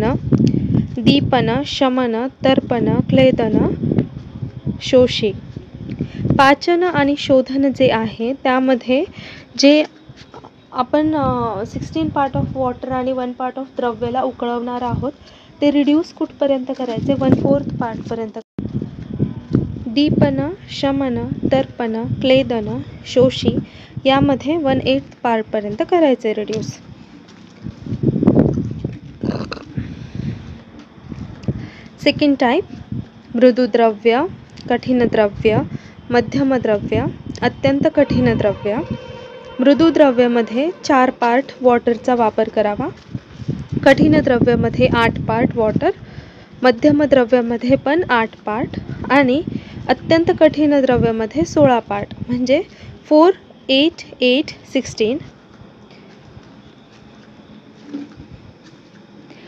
दीपन शमन तर्पण क्लेदन शोषी। पाचन आणि शोधन जे आहे त्यामध्ये जे आपण 16 पार्ट ऑफ वॉटर आणि 1 पार्ट ऑफ द्रव्याला उकळवणार आहोत ते रिड्यूस कुठपर्यंत करायचे 1/4 पार्टपर्यंत। दीपन शमन तर्पण क्लेदन शोषी यामध्ये 1/8 पार्टपर्यंत करायचे रिड्यूस। सेकंड टाइप मृदू द्रव्य, कठीण द्रव्य, मध्यम द्रव्य, अत्यंत कठीण द्रव्य। मृदू द्रव्यामध्ये 4 पार्ट वॉटरचा वापर करावा। कठीण द्रव्यामध्ये 8 पार्ट वॉटर, मध्यम द्रव्यामध्ये पण 8 पार्ट आणि अत्यंत कठीण द्रव्यामध्ये 16 पार्ट म्हणजे 4, 8, 8, 16